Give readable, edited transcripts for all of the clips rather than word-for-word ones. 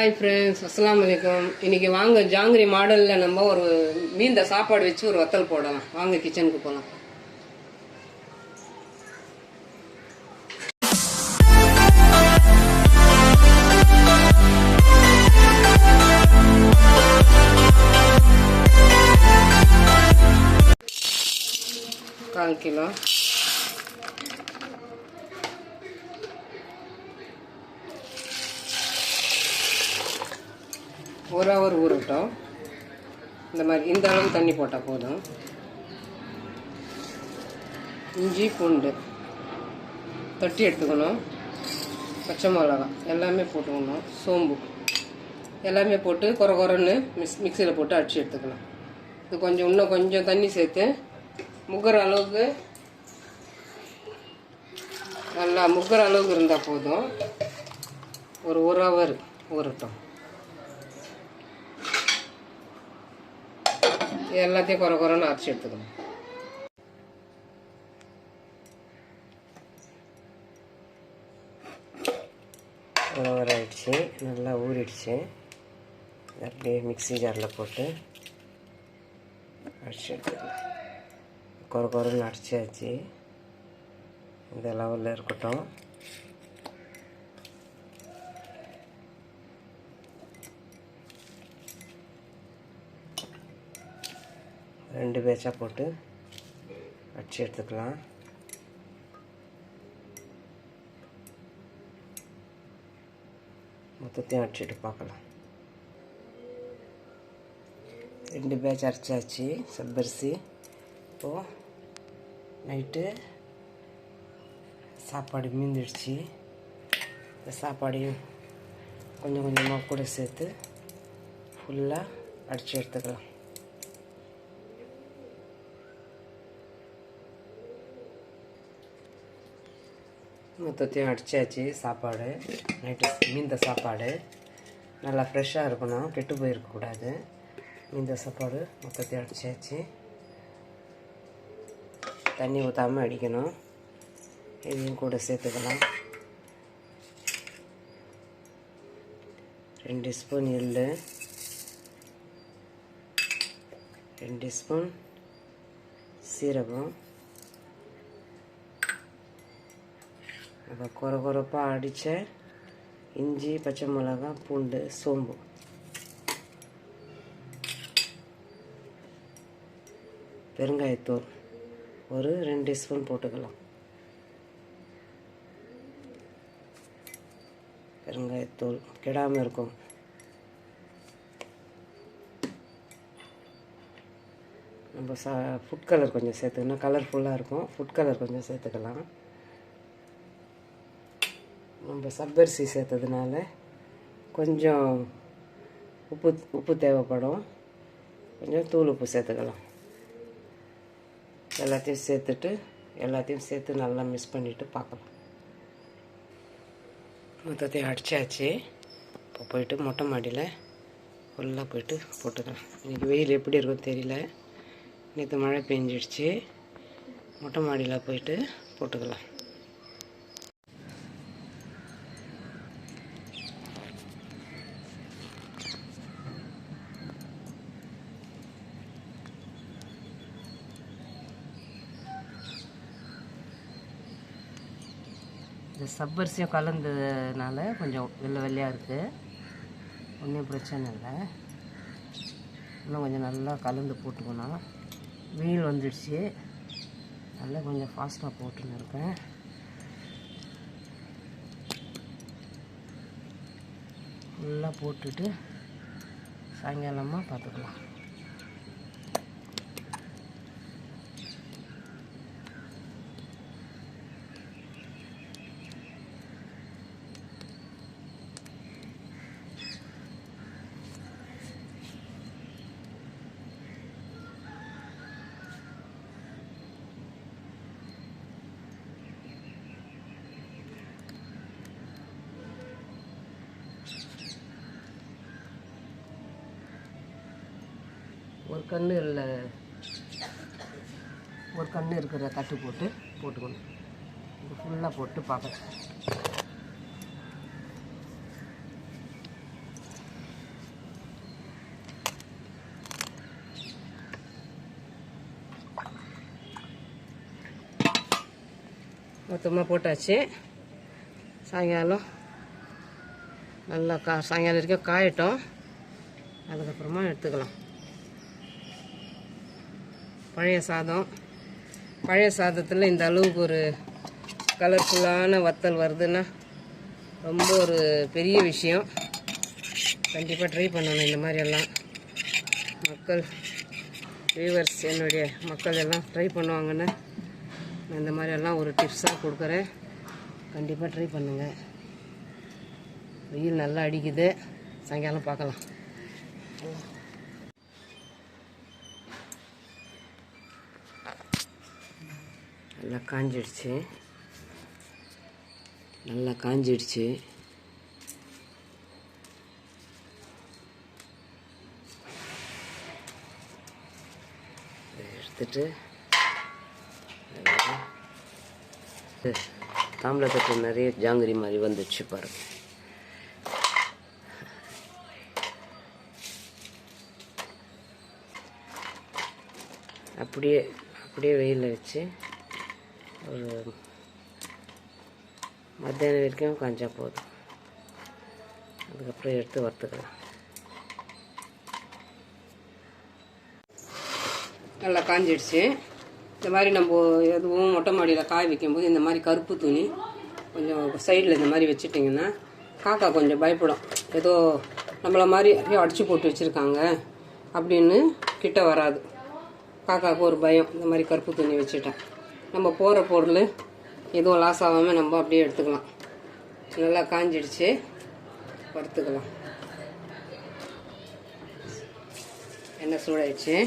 Hi friends, அஸ்ஸலாமு அலைக்கும். இன்றைக்கி வாங்க ஜாங்கிரி மாடலில் நம்ம ஒரு மீந்த சாப்பாடு வச்சு ஒரு வத்தல் போடலாம். வாங்க கிச்சனுக்கு போகலாம். கால் கிலோ ஒரு ஹவர் ஊறட்டும். இந்த மாதிரி இந்த அளவு தண்ணி போட்டால் போதும். இஞ்சி பூண்டு தட்டி எடுத்துக்கணும். பச்சை மிளகா எல்லாமே போட்டுக்கணும். சோம்பு எல்லாமே போட்டு குறைன்னு மிக்சியில் போட்டு அடித்து எடுத்துக்கலாம். இது கொஞ்சம் இன்னும் கொஞ்சம் தண்ணி சேர்த்து முக்கிற அளவுக்கு நல்லா முக்கிற அளவுக்கு இருந்தால் போதும். ஒரு ஹவர் ஊறட்டும். எல்லாத்தையும் குறைன்னு அரைச்சி எடுத்துக்கணும். ஒரு ஆயிடுச்சு, நல்லா ஊறிடுச்சு. அப்படியே மிக்ஸி ஜாரில் போட்டு அரைச்சி எடுத்துக்கலாம். குறைன்னு அரைச்சாச்சு. இந்த லெவலில் இருக்கட்டும். ரெண்டு பேட்சாக போட்டு அடிச்சு எடுத்துக்கலாம். மொத்தத்தையும் அடிச்சுட்டு பார்க்கலாம். ரெண்டு பேட்ச் அரைச்சாச்சு சப்பரிசி. இப்போது நைட்டு சாப்பாடு மீந்துடுச்சு. இந்த சாப்பாடையும் கொஞ்சம் கொஞ்சமாக கூட சேர்த்து ஃபுல்லாக அடித்து எடுத்துக்கலாம். மொத்தத்தையும் அடித்தாச்சு. சாப்பாடு நைட்டு மீந்த சாப்பாடு நல்லா ஃப்ரெஷ்ஷாக இருக்கணும், கெட்டு போயிருக்கக்கூடாது. மீந்த சாப்பாடு மொத்தத்தையும் அடித்தாச்சு. தண்ணி ஊற்றாமல் அடிக்கணும். இதையும் கூட சேர்த்துக்கலாம். 2 ஸ்பூன் எள்ளு, 2 ஸ்பூன் சீரகம், குறைப்பாக அடித்த இஞ்சி, பச்சை மிளகா, பூண்டு, சோம்பு, பெருங்காயத்தூள் ஒரு 2 ஸ்பூன் போட்டுக்கலாம். பெருங்காயத்தூள் கெடாமல் இருக்கும். நம்ம ஃபுட் கலர் கொஞ்சம் சேர்த்துக்கணும், கலர்ஃபுல்லாக இருக்கும். ஃபுட் கலர் கொஞ்சம் சேர்த்துக்கலாம். நம்ம சப்பரிசி சேர்த்ததுனால கொஞ்சம் உப்பு தேவைப்படும். கொஞ்சம் தூள் உப்பு சேர்த்துக்கலாம். எல்லாத்தையும் சேர்த்து நல்லா மிக்ஸ் பண்ணிவிட்டு பார்க்கலாம். மொத்தத்தையும் அடித்தாச்சு. இப்போ போயிட்டு மொட்டை மாடியில் ஃபுல்லாக போயிட்டு போட்டுக்கலாம். இன்றைக்கி வெயில் எப்படி இருக்கும் தெரியல. நேற்று மழை பெஞ்சிடுச்சு. மொட்டை மாடியில் போயிட்டு போட்டுக்கலாம். இந்த சப்பரிசியும் கலந்ததுனால கொஞ்சம் வெள்ளையாக இருக்குது. ஒன்றும் பிரச்சனை இல்லை. இன்னும் கொஞ்சம் நல்லா கலந்து போட்டுக்கணும். வெயில் வந்துடுச்சு, நல்லா கொஞ்சம் ஃபாஸ்ட்டாக போட்டுன்னு இருக்கேன். ஃபுல்லாக போட்டுட்டு சாயங்காலமாக பார்த்துக்கலாம். ஒரு கன்று இருக்கிற தட்டு போட்டுக்கணும். இது ஃபுல்லாக போட்டு பார்க்கலாம். மொத்தமாக போட்டாச்சு. சாயங்காலம் நல்லா சாயங்காலம் வரைக்கும் காயட்டும். அதுக்கப்புறமா எடுத்துக்கலாம். பழைய சாதத்தில் இந்த அளவுக்கு ஒரு கலர்ஃபுல்லான வத்தல் வருதுன்னா ரொம்ப ஒரு பெரிய விஷயம். கண்டிப்பாக ட்ரை பண்ணணும். இந்த மாதிரியெல்லாம் மக்கள் வியூவர்ஸ் என்னுடைய மக்கள் எல்லாம் ட்ரை பண்ணுவாங்கன்னு நான் இந்த மாதிரியெல்லாம் ஒரு டிப்ஸாக கொடுக்குறேன். கண்டிப்பாக ட்ரை பண்ணுங்கள். வெயில் நல்லா அடிக்குது. சாயங்காலம் பார்க்கலாம். நல்லா காஞ்சிடுச்சு. எடுத்துட்டு தாம்பளத்தட்டு நிறைய ஜாங்கிரி மாதிரி வந்துடுச்சு பாருங்க. அப்படியே வெயிலில் வச்சு ஒரு மத்தியானம் வரைக்கும் காஞ்சா போதும். அதுக்கப்புறம் எடுத்து வறுத்துக்கலாம். நல்லா காஞ்சிடுச்சு. இந்த மாதிரி நம்ம எதுவும் மொட்டை மாடியில் காய வைக்கும்போது இந்த மாதிரி கருப்பு துணி கொஞ்சம் சைடில் இந்த மாதிரி வச்சுட்டிங்கன்னா காக்கா கொஞ்சம் பயப்படும். ஏதோ நம்மளை மாதிரி அடித்து போட்டு வச்சுருக்காங்க அப்படின்னு கிட்ட வராது. காக்காவுக்கு ஒரு பயம். இந்த மாதிரி கருப்பு துணி வச்சுட்டேன். நம்ம போகிற பொருள் எதுவும் லாஸ் ஆகாமல் நம்ம அப்படியே எடுத்துக்கலாம். நல்லா காஞ்சிடுச்சு. வறுத்துக்கலாம். எண்ணெய் சூடாயிடுச்சு.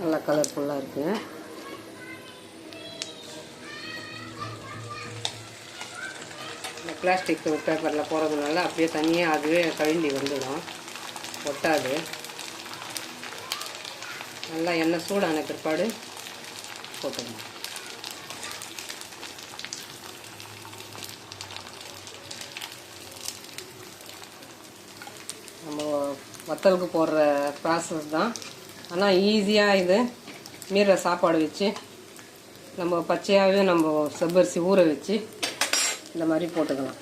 நல்லா கலர்ஃபுல்லாக இருக்குது. இந்த பிளாஸ்டிக் பேப்பரில் போகிறதுனால அப்படியே தனியாக அதுவே கழுண்டி வந்துடும், ஒட்டாது. நல்லா எண்ணெய் சூடான பிற்பாடு போட்டுக்கணும். நம்ம வத்தலுக்கு போடுற ப்ராசஸ் தான். ஆனால் ஈஸியாக இது மீற சாப்பாடு வச்சு நம்ம பச்சையாகவே நம்ம செவ்வரிசி ஊற வச்சு இந்த மாதிரி போட்டுக்கலாம்.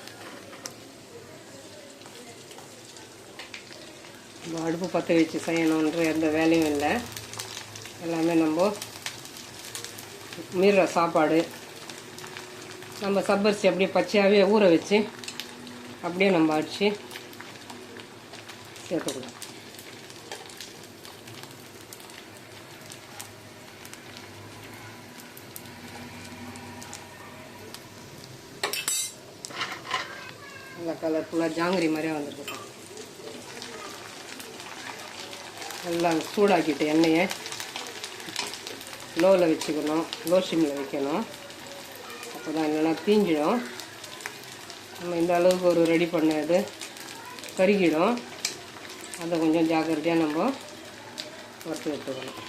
நம்ம அடுப்பு பற்ற வச்சு செய்யணுன்ற எந்த வேலையும் இல்லை. எல்லாமே நம்ம மீற சாப்பாடு நம்ம செவ்வரிசி அப்படியே பச்சையாகவே ஊற வச்சு அப்படியே நம்ம அடித்து சேர்த்துக்கலாம். நல்லா கலர்ஃபுல்லாக ஜாங்கிரி மாதிரியே வந்துருக்கு. நல்லா சூடாக்கிட்டு எண்ணெயை லோவில் வச்சுக்கணும், லோ சிம்மில் வைக்கணும். அப்போ தான் இல்லைன்னா தீஞ்சிடும். நம்ம இந்த அளவுக்கு ஒரு ரெடி பண்ணது கருகிடும். அதை கொஞ்சம் ஜாக்கிரதையாக நம்ம வறுத்து எடுத்துக்கணும்.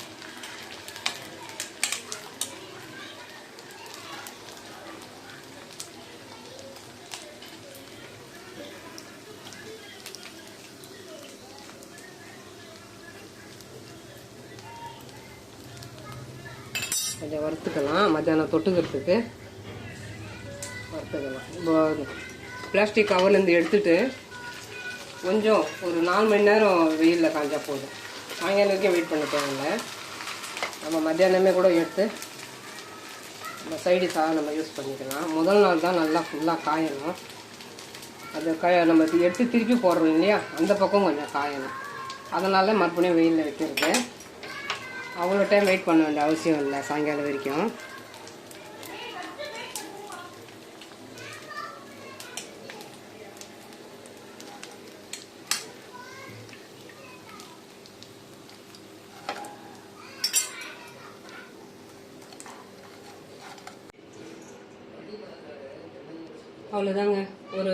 கொஞ்சம் வறுத்துக்கலாம். மத்தியானம் தொட்டுக்கிறதுக்கு வறுத்துக்கலாம். இப்போ பிளாஸ்டிக் கவர்லேருந்து எடுத்துகிட்டு கொஞ்சம் ஒரு 4 மணி நேரம் வெயிலில் காஞ்சா போதும். சாயங்காலம் வரைக்கும் வெயிட் பண்ண தேவையில்லை. நம்ம மத்தியானமே கூட எடுத்து நம்ம சைடிஷாக நம்ம யூஸ் பண்ணிக்கலாம். முதல் நாள் தான் நல்லா ஃபுல்லாக காயணும். அது நம்ம எடுத்து திருப்பி போடுறோம் இல்லையா, அந்த பக்கம் கொஞ்சம் காயணும். அதனால் மறுபடியும் வெயிலில் வைக்கிறது. அவ்வளோ டைம் வெயிட் பண்ண வேண்டிய அவசியம் இல்லை. சாயங்காலம் வரைக்கும் அவ்வளோதாங்க. ஒரு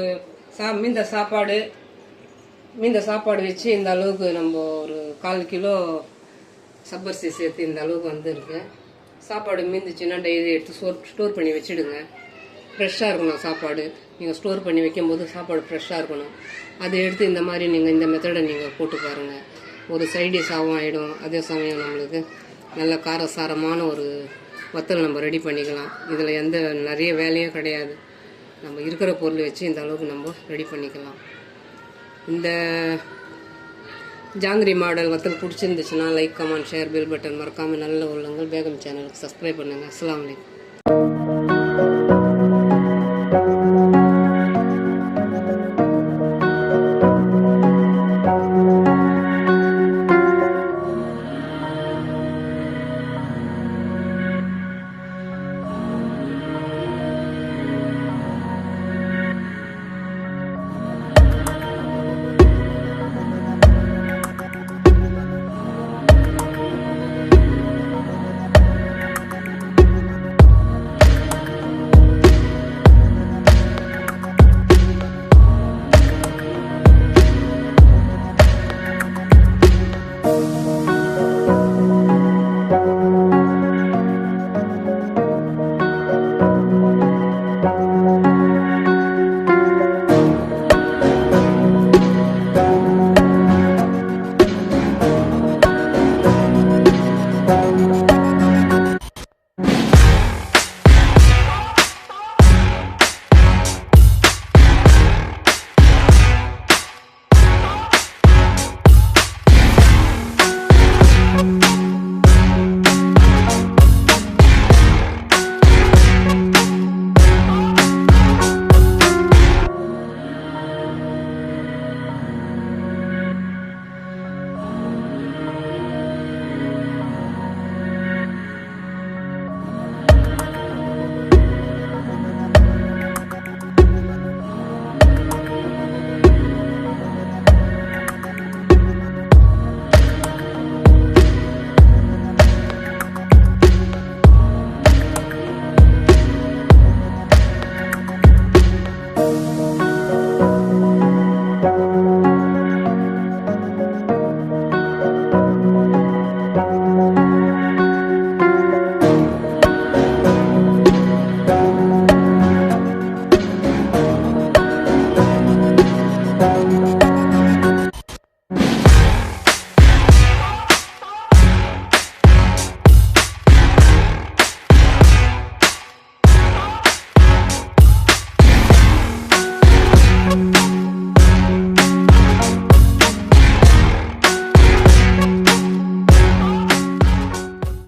மீந்த சாப்பாடு வச்சு இந்த அளவுக்கு நம்ம ஒரு 1/4 கிலோ சப்பரிசி சேர்த்து இந்த அளவுக்கு வந்துருக்கு. சாப்பாடு மீந்துச்சுன்னா டெய்லி எடுத்து ஸ்டோர் பண்ணி வச்சுடுங்க. ஃப்ரெஷ்ஷாக இருக்கணும் சாப்பாடு. நீங்கள் ஸ்டோர் பண்ணி வைக்கும்போது சாப்பாடு ஃப்ரெஷ்ஷாக இருக்கணும். அதை எடுத்து இந்த மாதிரி நீங்கள் இந்த மெத்தடை நீங்கள் போட்டு பாருங்கள். ஒரு சைடிஷாகவும் ஆகிடும். அதே சமயம் நம்மளுக்கு நல்ல காரசாரமான ஒரு வத்தல் நம்ம ரெடி பண்ணிக்கலாம். இதில் எந்த நிறைய வேலையும் கிடையாது. நம்ம இருக்கிற பொருள் வச்சு இந்த அளவுக்கு நம்ம ரெடி பண்ணிக்கலாம். இந்த ஜாங்கிரி மாடல் வத்தல் பிடிச்சிருந்துச்சுன்னா like, comment, share, bell button மறக்காமல் நல்ல உள்ளங்கள் பேகம் சேனலுக்கு சப்ஸ்கிரைப் பண்ணுங்கள். அஸ்ஸலாமு அலைக்கும்.